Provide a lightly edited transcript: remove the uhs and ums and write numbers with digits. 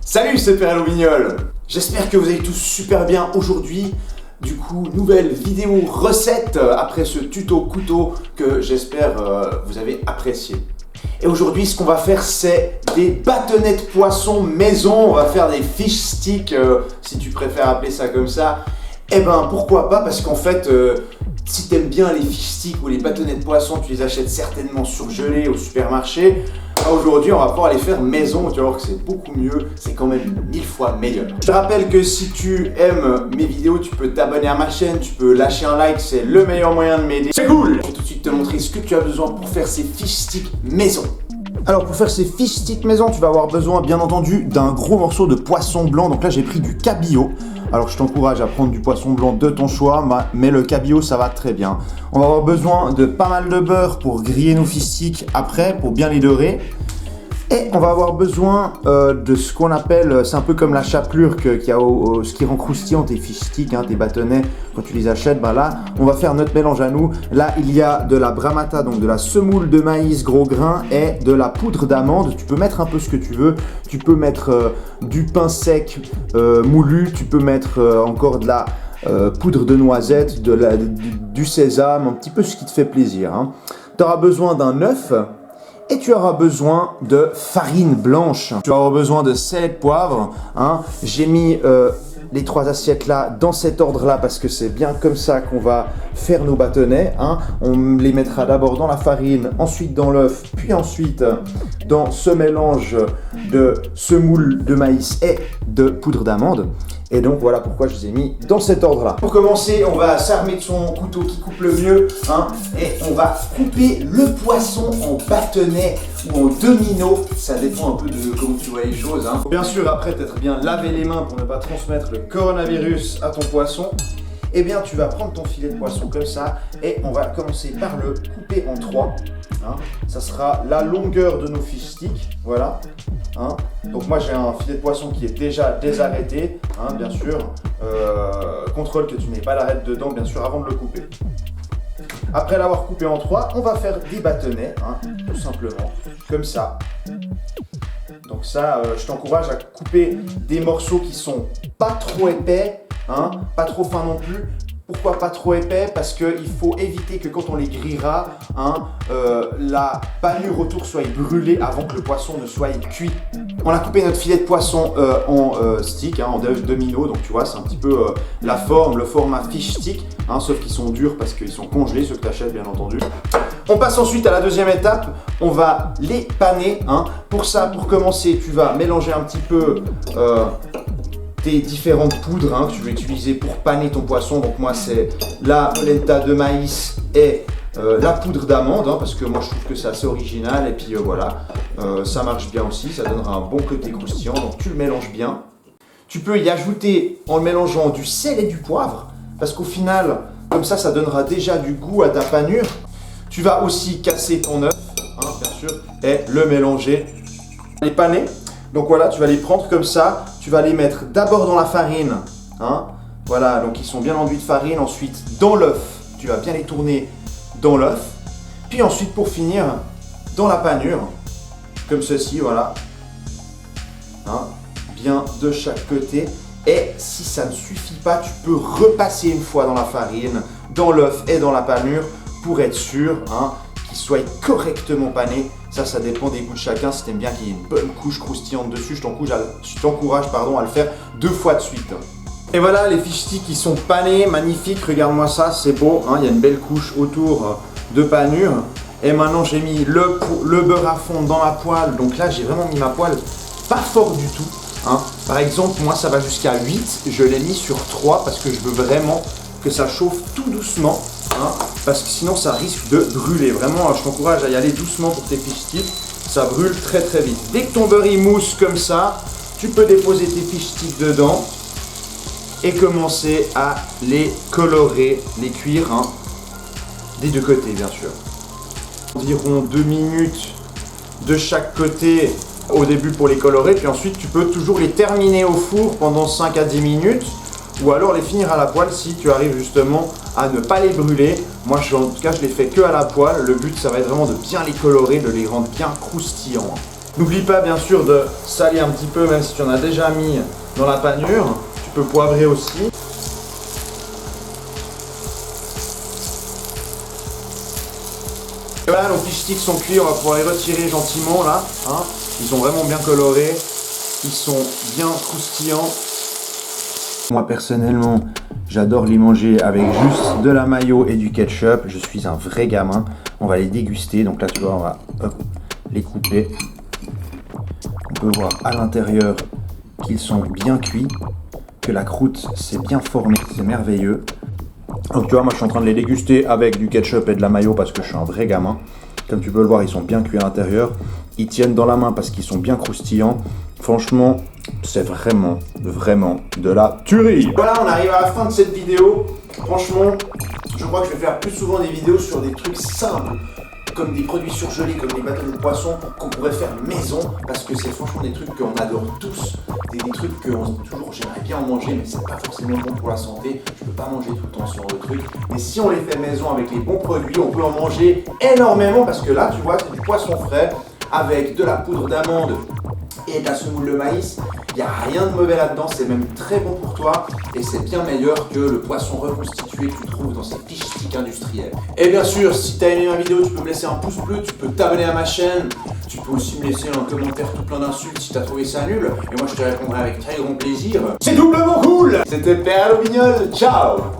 Salut, c'est Père Vignol. J'espère que vous allez tous super bien aujourd'hui. Du coup, nouvelle vidéo recette après ce tuto couteau que j'espère vous avez apprécié. Et aujourd'hui, ce qu'on va faire, c'est des bâtonnets de poisson maison. On va faire des fish sticks, si tu préfères appeler ça comme ça. Eh ben, pourquoi pas, parce qu'en fait, si t'aimes bien les fish sticks ou les bâtonnets de poisson, tu les achètes certainement surgelés au supermarché. Aujourd'hui, on va pouvoir les faire maison, tu vas voir que c'est beaucoup mieux, c'est quand même 1000 fois meilleur. Je te rappelle que si tu aimes mes vidéos, tu peux t'abonner à ma chaîne, tu peux lâcher un like, c'est le meilleur moyen de m'aider. C'est cool! Je vais tout de suite te montrer ce que tu as besoin pour faire ces fish sticks maison. Alors pour faire ces fish sticks maison, tu vas avoir besoin bien entendu d'un gros morceau de poisson blanc. Donc là j'ai pris du cabillaud. Alors je t'encourage à prendre du poisson blanc de ton choix, mais le cabillaud ça va très bien. On va avoir besoin de pas mal de beurre pour griller nos fish sticks après, pour bien les dorer. Et on va avoir besoin de ce qu'on appelle, c'est un peu comme la chapelure qu'il y a ce qui rend croustillant tes fish sticks, tes bâtonnets, quand tu les achètes, ben là, on va faire notre mélange à nous. Là, il y a de la bramata, donc de la semoule de maïs gros grain et de la poudre d'amande. Tu peux mettre un peu ce que tu veux. Tu peux mettre du pain sec moulu, tu peux mettre encore de la poudre de noisette, du sésame, un petit peu ce qui te fait plaisir. Tu auras besoin d'un œuf. Et tu auras besoin de farine blanche. Tu auras besoin de sel et de poivre. J'ai mis les 3 assiettes là dans cet ordre là parce que c'est bien comme ça qu'on va faire nos bâtonnets. On les mettra d'abord dans la farine, ensuite dans l'œuf, puis ensuite dans ce mélange de semoule de maïs et de poudre d'amande. Et donc voilà pourquoi je les ai mis dans cet ordre là. Pour commencer, on va s'armer de son couteau qui coupe le mieux, et on va couper le poisson en bâtonnets ou en domino. Ça dépend un peu de comment tu vois les choses. Bien sûr, après t'être bien lavé les mains pour ne pas transmettre le coronavirus à ton poisson. Eh bien, tu vas prendre ton filet de poisson comme ça et on va commencer par le couper en 3. Ça sera la longueur de nos fish sticks. Voilà. Donc moi j'ai un filet de poisson qui est déjà désarrêté, bien sûr. Contrôle que tu n'aies pas l'arête dedans, bien sûr, avant de le couper. Après l'avoir coupé en 3, on va faire des bâtonnets, tout simplement, comme ça. Donc ça, je t'encourage à couper des morceaux qui sont pas trop épais, pas trop fins non plus. Pourquoi pas trop épais? Parce qu'il faut éviter que quand on les grillera, la panure autour soit brûlée avant que le poisson ne soit cuit. On a coupé notre filet de poisson en stick, en domino, donc tu vois, c'est un petit peu la forme, le format fish stick, sauf qu'ils sont durs parce qu'ils sont congelés, ceux que tu achètes bien entendu. On passe ensuite à la deuxième étape, on va les paner. Pour ça, pour commencer, tu vas mélanger un petit peu tes différentes poudres que tu veux utiliser pour paner ton poisson. Donc moi c'est la polenta de maïs et la poudre d'amande, parce que moi je trouve que c'est assez original et puis voilà, ça marche bien aussi, ça donnera un bon côté croustillant. Donc tu le mélanges bien. Tu peux y ajouter en le mélangeant du sel et du poivre parce qu'au final, comme ça donnera déjà du goût à ta panure. Tu vas aussi casser ton œuf, bien sûr, et le mélanger. Les paner. Donc voilà, tu vas les prendre comme ça, tu vas les mettre d'abord dans la farine, voilà, donc ils sont bien enduits de farine, ensuite dans l'œuf, tu vas bien les tourner dans l'œuf, puis ensuite pour finir, dans la panure, comme ceci, voilà, bien de chaque côté, et si ça ne suffit pas, tu peux repasser une fois dans la farine, dans l'œuf et dans la panure, pour être sûr, qu'ils soient correctement panés. Ça dépend des goûts de chacun. Si tu aimes bien qu'il y ait une bonne couche croustillante dessus, je t'encourage à le faire 2 fois de suite. Et voilà, les fish sticks qui sont panés, magnifiques. Regarde-moi ça, c'est beau. Il y a une belle couche autour de panure. Et maintenant, j'ai mis le beurre à fond dans ma poêle. Donc là, j'ai vraiment mis ma poêle pas fort du tout. Par exemple, moi, ça va jusqu'à 8. Je l'ai mis sur 3 parce que je veux vraiment que ça chauffe tout doucement. Parce que sinon ça risque de brûler. Vraiment, je t'encourage à y aller doucement pour tes fish sticks. Ça brûle très très vite. Dès que ton beurre il mousse comme ça, tu peux déposer tes fish sticks dedans et commencer à les colorer, les cuire, des deux côtés bien sûr. Environ 2 minutes de chaque côté au début pour les colorer, puis ensuite tu peux toujours les terminer au four pendant 5 à 10 minutes. Ou alors les finir à la poêle si tu arrives justement à ne pas les brûler. Moi en tout cas je les fais que à la poêle. Le but ça va être vraiment de bien les colorer, de les rendre bien croustillants. N'oublie pas bien sûr de salir un petit peu, même si tu en as déjà mis dans la panure. Tu peux poivrer aussi. Et voilà, nos fish sticks sont cuits, on va pouvoir les retirer gentiment là. Hein. Ils sont vraiment bien colorés, ils sont bien croustillants. Moi personnellement, j'adore les manger avec juste de la mayo et du ketchup. Je suis un vrai gamin. On va les déguster. Donc là, tu vois, on va les couper. On peut voir à l'intérieur qu'ils sont bien cuits, que la croûte s'est bien formée, c'est merveilleux. Donc tu vois, moi je suis en train de les déguster avec du ketchup et de la mayo parce que je suis un vrai gamin. Comme tu peux le voir, ils sont bien cuits à l'intérieur. Ils tiennent dans la main parce qu'ils sont bien croustillants. Franchement, c'est vraiment de la tuerie. Voilà, on arrive à la fin de cette vidéo. Franchement, je crois que je vais faire plus souvent des vidéos sur des trucs simples, comme des produits surgelés, comme des bâtons de poisson qu'on pourrait faire maison, parce que c'est franchement des trucs qu'on adore tous, des trucs que toujours j'aimerais bien en manger, mais c'est pas forcément bon pour la santé. Je peux pas manger tout le temps ce genre de trucs, mais si on les fait maison avec les bons produits, on peut en manger énormément, parce que là, tu vois, c'est du poisson frais avec de la poudre d'amande et de la semoule de maïs. Il n'y a rien de mauvais là-dedans, c'est même très bon pour toi et c'est bien meilleur que le poisson reconstitué que tu trouves dans ces fish sticks industriels. Et bien sûr, si tu as aimé ma vidéo, tu peux me laisser un pouce bleu, tu peux t'abonner à ma chaîne, tu peux aussi me laisser un commentaire tout plein d'insultes si tu as trouvé ça nul, et moi je te répondrai avec très grand plaisir. C'est doublement cool. C'était Père Aluminiol, ciao.